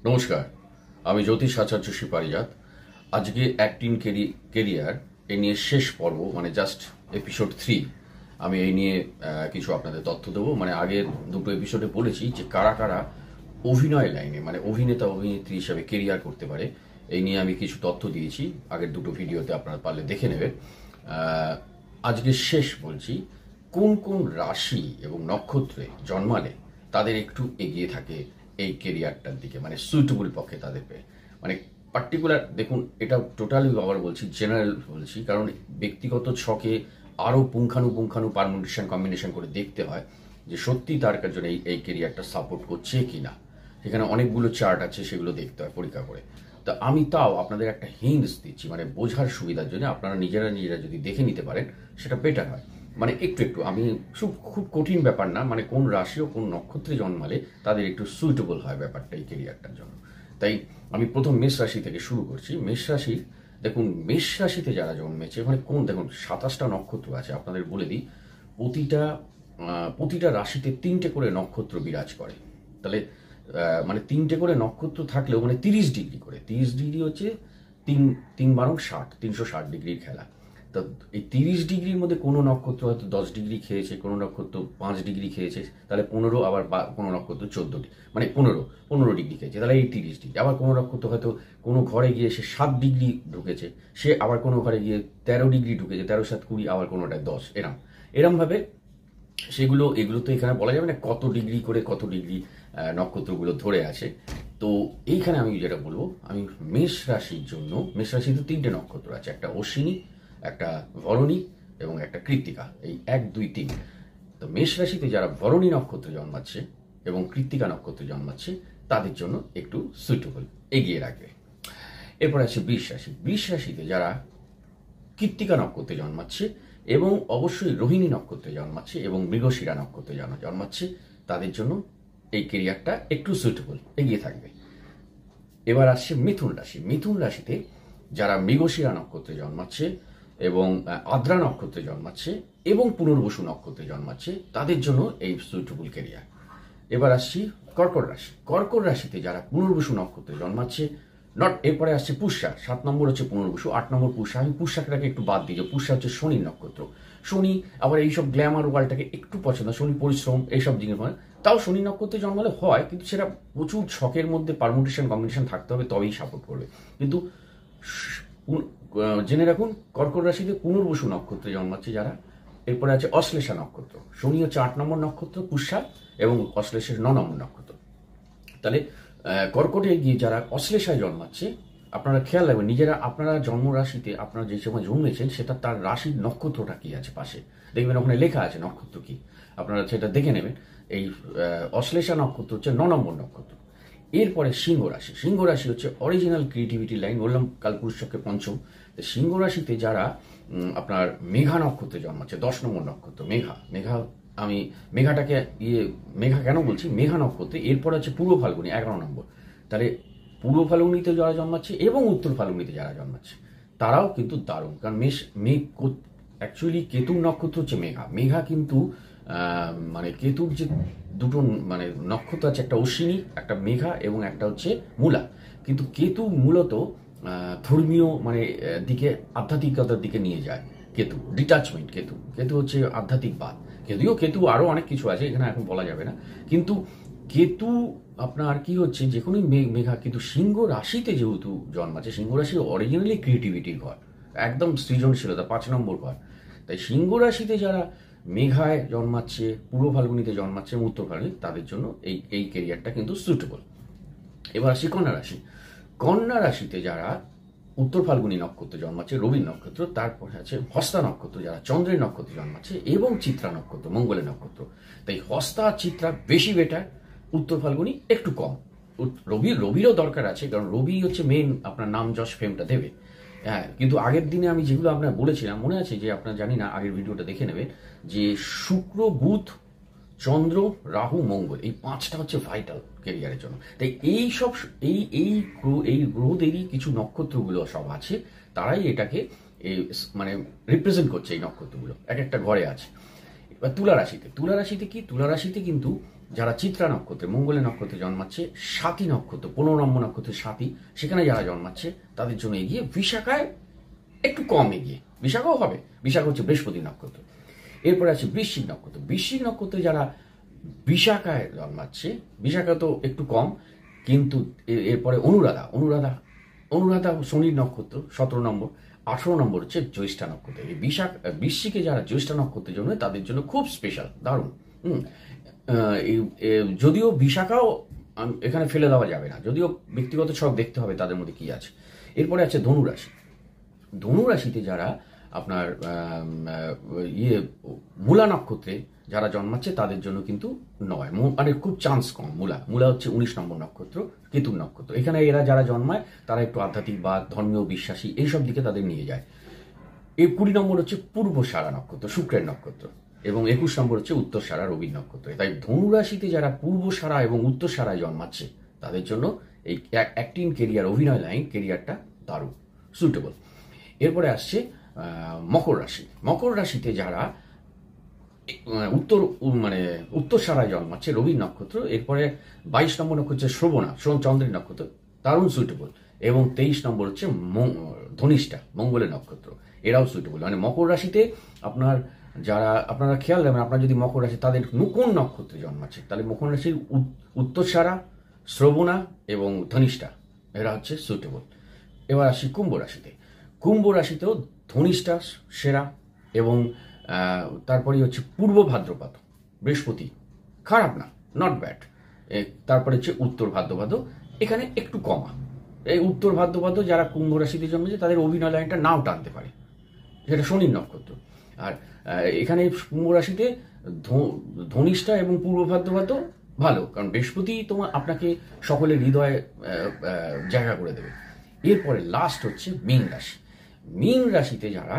নমস্কার, আমি জ্যোতিষ আচার্য শ্রী পারিজাত। আজকে অ্যাক্টিং কেরিয়ার এ নিয়ে শেষ পর্ব, মানে জাস্ট এপিসোড 3। আমি এই নিয়ে কিছু আপনাদের তথ্য দেবো। মানে আগের দুটো এপিসোডে বলেছি যে কারা কারা অভিনয় লাইনে, মানে অভিনেতা অভিনেত্রী হিসাবে কেরিয়ার করতে পারে। এই নিয়ে আমি কিছু তথ্য দিয়েছি আগের দুটো ভিডিওতে, আপনারা পারলে দেখে নেবেন। আজকে শেষ বলছি কোন কোন রাশি এবং নক্ষত্রে জন্মালে তাদের একটু এগিয়ে থাকে এই কেরিয়ারটার দিকে, মানে সুইটেবল পক্ষে তাদের মানে পার্টিকুলার। দেখুন, এটা টোটালি আবার বলছি, জেনারেল বলছি, কারণ ব্যক্তিগত ছকে আরও পুঙ্খানুপুঙ্খানু পারমুটেশন কম্বিনেশন করে দেখতে হয় যে সত্যি তার জন্য এই কেরিয়ারটা সাপোর্ট করছে কি না। সেখানে অনেকগুলো চার্ট আছে, সেগুলো দেখতে হয় পরীক্ষা করে। তা আমি তাও আপনাদের একটা হিন্টস দিচ্ছি, মানে বোঝার সুবিধার জন্য আপনারা নিজেরা যদি দেখে নিতে পারেন সেটা বেটার হয়। মানে একটু একটু আমি খুব কঠিন ব্যাপার না, মানে কোন রাশি ও কোন নক্ষত্রে জন্মালে তাদের একটু সুইটেবল হয় ব্যাপারটা এই কেরিয়ারটার জন্য। তাই আমি প্রথম মেষ রাশি থেকে শুরু করছি। মেষ রাশি, দেখুন মেষ রাশিতে যারা জন্মেছে, মানে কোন দেখুন 27টা নক্ষত্র আছে। আপনাদের বলে দিই, প্রতিটা রাশিতে 3টে করে নক্ষত্র বিরাজ করে। তাহলে মানে 3টে করে নক্ষত্র থাকলেও মানে 30 ডিগ্রি করে, 30 ডিগ্রি হচ্ছে 3 3 12 60, 360 ডিগ্রির খেলা। তো এই 30 ডিগ্রির মধ্যে কোনো নক্ষত্র হয়তো 10 ডিগ্রি খেয়েছে, কোনো নক্ষত্র 5 ডিগ্রি খেয়েছে, তাহলে 15, আবার কোনো নক্ষত্র 14, মানে 15 ডিগ্রি খেয়েছে, তাহলে এই 30 ডিগ্রি। আবার কোনো নক্ষত্র হয়তো কোনো ঘরে গিয়ে সে 7 ডিগ্রি ঢুকেছে, সে আবার কোনো ঘরে গিয়ে 13 ডিগ্রি ঢুকেছে, 13 7 20, আবার কোনোটায় 10, এরমভাবে এগুলো তো এখানে বলা যাবে না কত ডিগ্রি করে কত ডিগ্রি নক্ষত্রগুলো ধরে আছে। তো এইখানে আমি যেটা বলবো, আমি মেষ রাশির জন্য, মেষ রাশিতে 3টে নক্ষত্র আছে, একটা অশ্বিনী, একটা ভরণী এবং একটা কৃত্তিকা, এই 1 2 3। তো মেষ রাশিতে যারা ভরণী নক্ষত্রে জন্মাচ্ছে এবং কৃত্তিকা নক্ষত্রে জন্মাচ্ছে তাদের জন্য একটু সুইটেবল, এগিয়ে রাখবে। এরপর আছে বৃষ রাশি। বৃষ রাশিতে যারা কৃত্তিকা নক্ষত্রে জন্মাচ্ছে এবং অবশ্যই রোহিণী নক্ষত্রে জন্মাচ্ছে এবং মৃগশিরা নক্ষত্রে জন্মাচ্ছে তাদের জন্য এই কেরিয়ারটা একটু সুইটেবল, এগিয়ে থাকবে। এবার আসছে মিথুন রাশি। মিথুন রাশিতে যারা মৃগশিরা নক্ষত্রে জন্মাচ্ছে এবং আদ্রা নক্ষত্রে জন্মাচ্ছে এবং পুনর্বসু নক্ষত্রে জন্মাচ্ছে তাদের জন্য এই সুইটেবল কেরিয়ার। এবার আসছি কর্কট রাশি। কর্কট রাশিতে যারা পুনর্বসু নক্ষত্রে জন্মাচ্ছে, এরপরে আসছে পুষ্যা, 7 নম্বর হচ্ছে পুনর্বসু, 8 নম্বর পুষ্যা। আমি পুষ্যাটাকে একটু বাদ দিই, যে পুষ্যা হচ্ছে শনির নক্ষত্র। শনি আবার এইসব গ্ল্যামার ওয়ার্ল্ডটাকে একটু পছন্দ, শনি পরিশ্রম এইসব জিনিস হয়। তাও শনি নক্ষত্রে জন্মালে হয়, কিন্তু সেটা প্রচুর ছকের মধ্যে পারমুটেশন কম্বিনেশন থাকতে হবে, তবেই সাপোর্ট করবে। কিন্তু জেনে রাখুন, কর্কট রাশিতে পুনর্বসু নক্ষত্রে জন্মাচ্ছে যারা। এরপরে আছে অশ্লেষা নক্ষত্র। শনি হচ্ছে 8 নম্বর নক্ষত্র পুষ্যা, এবং অশ্লেষের 9 নম্বর নক্ষত্র। তাহলে কর্কটে গিয়ে যারা অশ্লেষায় জন্মাচ্ছে, আপনারা খেয়াল রাখবেন নিজেরা, আপনারা জন্ম রাশিতে আপনারা যে সময় জন্মেছেন সেটা তার রাশির নক্ষত্রটা কি আছে পাশে, দেখবেন ওখানে লেখা আছে নক্ষত্র কি, আপনারা সেটা দেখে নেবেন। এই অশ্লেষা নক্ষত্র হচ্ছে 9 নম্বর নক্ষত্র। এরপরে সিংহ রাশি। সিংহ রাশি হচ্ছে অরিজিনাল ক্রিয়েটিভিটি লাইন, বললাম কালপুরুষ চক্রে পঞ্চম। সিংহ রাশিতে যারা আপনার মেঘা নক্ষত্রে জন্মাচ্ছে, 10 নম্বর নক্ষত্র আমি মেঘাটাকে মেঘা কেন বলছি, মেঘা নক্ষত্রে। এরপর আছে পূর্ব ফাল্গুনি, 11 নম্বর। তাহলে পূর্ব ফাল্গুনিতে যারা জন্মাচ্ছে এবং উত্তর ফাল্গুনিতে যারা জন্মাচ্ছে তারাও কিন্তু দারুণ, কারণ মেঘ অ্যাকচুয়ালি কেতুর নক্ষত্র হচ্ছে মেঘা কিন্তু মানে কেতুর যে দুটো মানে নক্ষত্র আছে, একটা অশ্বিনী, একটা মেঘা এবং একটা হচ্ছে মূলা। কিন্তু কেতু মূলত ধর্মীয় মানে দিকে, আধ্যাত্মিকতার দিকে নিয়ে যায়। কেতু ডিটাচমেন্ট, কেতু হচ্ছে আধ্যাত্মিকবাদ। কেতু আরো অনেক কিছু আছে, এখানে এখন বলা যাবে না। কিন্তু কেতু আপনার কি হচ্ছে, যে কোনো মেঘা, কিন্তু সিংহ রাশিতে যেহেতু জন্মাচ্ছে, সিংহ রাশি অরিজিনালি ক্রিয়েটিভিটির ঘর, একদম সৃজনশীলতা, 5 নম্বর ঘর। তাই সিংহ রাশিতে যারা মেঘায় জন্মাচ্ছে, পূর্ব ফাল্গুনিতে জন্মাচ্ছে, উত্তর ফাল্গুনি, তাদের জন্য এই কেরিয়ারটা কিন্তু সুইটেবল। এবার আসি কন্যা রাশি। কন্যা রাশিতে যারা উত্তর ফাল্গুনি নক্ষত্রে জন্মাচ্ছে, রবি নক্ষত্র, তারপরে আছে হস্তা নক্ষত্র যারা চন্দ্রের নক্ষত্রে জন্মাচ্ছে, এবং চিত্রা নক্ষত্র, মঙ্গলের নক্ষত্র। তাই হস্তা চিত্রা বেশি বেটার, উত্তর ফাল্গুনি একটু কম। রবিরও দরকার আছে, কারণ রবি হচ্ছে মেন আপনার নাম যশ ফেমটা দেবে। হ্যাঁ, কিন্তু আগের দিনে আমি যেগুলো আপনার বলেছিলাম মনে আছে, যে আপনার জানি না, আগের ভিডিওটা দেখে নেবেন, যে শুক্র, বুধ, চন্দ্র, রাহু, মঙ্গল, এই 5টা হচ্ছে ভাইটাল কেরিয়ারের জন্য। তাই এই গ্রহদেরই কিছু নক্ষত্রগুলো সব আছে, তারাই এটাকে মানে রিপ্রেজেন্ট করছে, এই নক্ষত্রগুলো এক একটা ঘরে আছে। এবার তুলা রাশিতে কি, তুলা রাশিতে কিন্তু যারা চিত্রা নক্ষত্রে, মঙ্গলের নক্ষত্রে জন্মাচ্ছে, স্বাতী নক্ষত্র 15 নম্বর নক্ষত্রের স্বাতী, সেখানে যারা জন্মাচ্ছে তাদের জন্য এগিয়ে। বিশাখায় একটু কম এগিয়ে, বিশাখাও হবে, বিশাখা হচ্ছে বৃহস্পতি নক্ষত্র। এরপরে আছে বৃশ্চিক নক্ষত্র। বৃশ্চিক নক্ষত্রে যারা বিশাখায় জন্মাচ্ছে, বিশাখা তো একটু কম, কিন্তু এরপরে অনুরাধা শনির নক্ষত্র 17 নম্বর। 18 নম্বর হচ্ছে জ্যৈষ্ঠা নক্ষত্র। এই বৃশ্চিকে যারা জ্যৈষ্ঠা নক্ষত্রের জন্য, তাদের জন্য খুব স্পেশাল, দারুণ। যদিও বিশাখাও এখানে ফেলে দেওয়া যাবে না, যদিও ব্যক্তিগত ছক দেখতে হবে তাদের মধ্যে কি আছে। এরপরে আছে ধনুরাশি। ধনুরাশিতে যারা আপনার মূলা নক্ষত্রে যারা জন্মাচ্ছে তাদের জন্য কিন্তু নয়, মানে খুব চান্স কম। মূলা হচ্ছে 19 নম্বর নক্ষত্র, কেতুর নক্ষত্র। এখানে এরা যারা জন্মায় তারা একটু আধ্যাত্মিকবাদ, ধর্মীয় বিশ্বাসী এইসব দিকে তাদের নিয়ে যায়। এই 20 নম্বর হচ্ছে পূর্বসারা নক্ষত্র, শুক্রের নক্ষত্র, এবং 21 নম্বর হচ্ছে উত্তরসারা, রবির নক্ষত্র। তাই ধনুরাশিতে যারা পূর্বসারা এবং উত্তরসারায় জন্মাচ্ছে তাদের জন্য এই অ্যাক্টিং কেরিয়ার, অভিনয় লাইন কেরিয়ারটা দারুণ সুটেবল। এরপরে আসছে মকর রাশি। মকর রাশিতে যারা উত্তরসারায় জন্মাচ্ছে, রবির নক্ষত্র। এরপরে 22 নম্বর নক্ষত্র হচ্ছে শ্রবণা, চন্দ্রের নক্ষত্র, দারুণ সুইটেবল। এবং 23 নম্বর হচ্ছে ধনিষ্ঠা, মঙ্গলের নক্ষত্র, এরাও সুইটেবল। মানে মকর রাশিতে আপনারা খেয়াল রাখবেন, আপনার যদি মকর রাশি, তাদের কোন নক্ষত্রে জন্মাচ্ছে, তাহলে মকর রাশির উত্তরসারা, শ্রবণা এবং ধনিষ্ঠা এরা হচ্ছে সুইটেবল। এবার আসি কুম্ভ রাশিতে। কুম্ভ রাশিতেও ধনিষ্ঠা সেরা, এবং তারপরে হচ্ছে পূর্ব ভাদ্রপদ, বৃহস্পতি খারাপ না, নট ব্যাড। তারপরে হচ্ছে উত্তর ভাদ্রপদ, এখানে একটু কমা। এই উত্তর ভাদ্রপদ যারা কুম্ভ রাশিতে জন্মেছে তাদের অভিনয় লাইনটা নাও টানতে পারে, যেটা শনির নক্ষত্র। আর এখানে কুম্ভ রাশিতে ধনিষ্ঠা এবং পূর্ব ভাদ্রপদ ভালো, কারণ বৃহস্পতি আপনাকে সকলের হৃদয়ে জায়গা করে দেবে। এরপরে লাস্ট হচ্ছে মীন রাশি। মীন রাশিতে যারা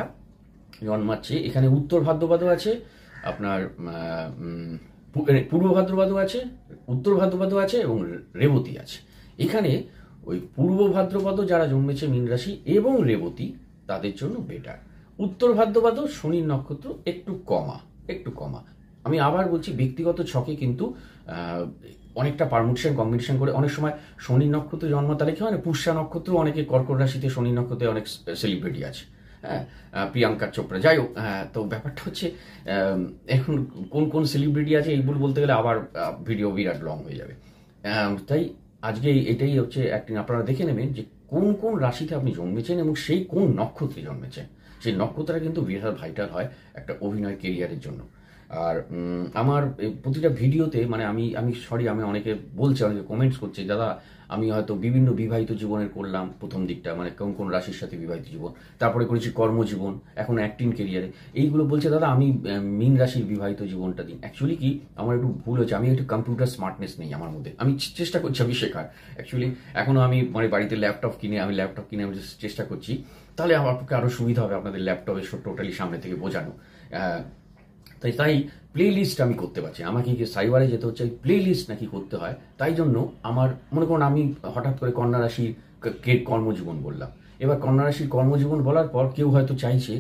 জন্মাচ্ছে, এখানে উত্তর ভাদ্রপদ আছে, আপনার পূর্ব ভাদ্রপদ আছে, উত্তর ভাদ্রপদ আছে এবং রেবতী আছে। এখানে ওই পূর্ব ভাদ্রপদ যারা জন্মেছে মীন রাশি এবং রেবতী, তাদের জন্য বেটার। উত্তর ভাদ্রপদ শনির নক্ষত্র একটু কমা। আমি আবার বলছি, ব্যক্তিগত ছকে কিন্তু অনেকটা পারমুটেশন কম্বিনেশন করে অনেক সময় শনির নক্ষত্র জন্ম, তাহলে কি হয় না, পুষ্যা নক্ষত্র, অনেকে কর্কট রাশিতে শনির নক্ষত্রে অনেক সেলিব্রিটি আছে, হ্যাঁ, প্রিয়াঙ্কা চোপড়া, যাই হোক। হ্যাঁ, তো ব্যাপারটা হচ্ছে এখন কোন সেলিব্রিটি আছে এইগুলো বলতে গেলে আবার ভিডিও বিরাট লং হয়ে যাবে। তাই আজকে এটাই হচ্ছে আপনারা দেখে নেবেন যে কোন রাশিতে আপনি জন্মেছেন এবং সেই কোন নক্ষত্রে জন্মেছেন। সেই নক্ষত্রটা কিন্তু বিরাট ভাইটাল হয় একটা অভিনয় কেরিয়ারের জন্য। আর আমার প্রতিটা ভিডিওতে মানে আমি অনেকে বলছে, অনেকে কমেন্টস করছে, দাদা আমি হয়তো বিভিন্ন বিবাহিত জীবনের করলাম প্রথম দিকটা, মানে কোন রাশির সাথে বিবাহিত জীবন, তারপরে করেছি কর্মজীবন, এখন অ্যাক্টিং কেরিয়ারে, এইগুলো বলছে দাদা আমি মীন রাশির বিবাহিত জীবনটা দিই। অ্যাকচুয়ালি কি আমার একটু ভুল হচ্ছে, আমি একটু কম্পিউটার স্মার্টনেস নেই আমার মধ্যে, আমি চেষ্টা করছি আমি শেখার। অ্যাকচুয়ালি এখনও আমি মানে বাড়িতে ল্যাপটপ কিনে আমি চেষ্টা করছি, তাহলে আমার পক্ষে আরও সুবিধা হবে আপনাদের ল্যাপটপে টোটালি সামনে থেকে বোঝানো। তাই প্লে লিস্ট আমি করতে পারছি, আমাকে কি সাইবারে যেতে হচ্ছে, প্লে লিস্ট নাকি করতে হয়। তাই জন্য আমার মনে করুন আমি হঠাৎ করে কন্যা রাশির কর্মজীবন বললাম। এবার কন্যা রাশির কর্মজীবন বলার পর কেউ হয়তো চাইছে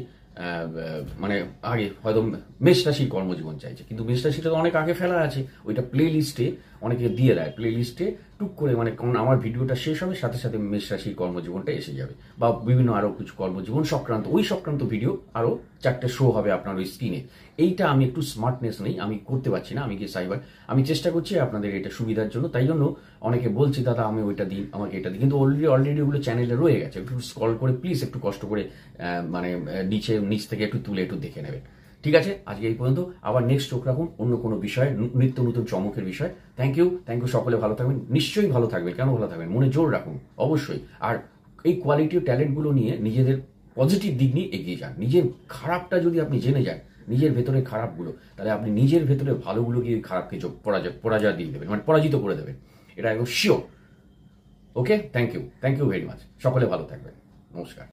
মানে আগে হয়তো মেষ রাশির কর্মজীবন চাইছে, কিন্তু মেষ রাশিটা তো অনেক আগে ফেলা আছে, ওইটা প্লে লিস্টে অনেকে দিয়ে দেয়, প্লে লিস্টে টুক করে মানে আমার ভিডিওটা শেষ হবে সাথে সাথে মেষ রাশির কর্মজীবনটা এসে যাবে, বা বিভিন্ন আরও কিছু কর্মজীবন সংক্রান্ত ভিডিও আরও 4টে শো হবে আপনার ওই স্ক্রিনে। এইটা আমি একটু স্মার্টনেস নেই, আমি করতে পারছি না, আমি কি সাইবার আমি চেষ্টা করছি আপনাদের এটা সুবিধার জন্য। তাই জন্য অনেকে বলছি দাদা আমি ওইটা দিই, আমাকে এটা দিই, কিন্তু অলরেডি ওগুলো চ্যানেলে রয়ে গেছে। একটু স্ক্রল করে প্লিজ একটু কষ্ট করে মানে নিচ থেকে একটু তুলে একটু দেখে নেবেন। ঠিক আছে, আজকে এই পর্যন্ত, আবার নেক্সট চোখ রাখুন অন্য কোনো বিষয়ে, নিত্য নতুন চমকের বিষয়। থ্যাংক ইউ, সকলে ভালো থাকবেন, নিশ্চয়ই ভালো থাকবেন, কেন ভালো থাকবেন, মনে জোর রাখুন অবশ্যই। আর এই কোয়ালিটি ট্যালেন্টগুলো নিয়ে নিজেদের পজিটিভ দিক নিয়ে এগিয়ে যান। নিজের খারাপটা যদি আপনি জেনে যান, নিজের ভেতরে খারাপগুলো, তাহলে আপনি নিজের ভেতরে ভালোগুলো গিয়ে খারাপকে পরাজয় দিয়ে দেবেন, মানে পরাজিত করে দেবেন, এটা একদম sure. Okay, thank you very much, সকলে ভালো থাকবেন, নমস্কার।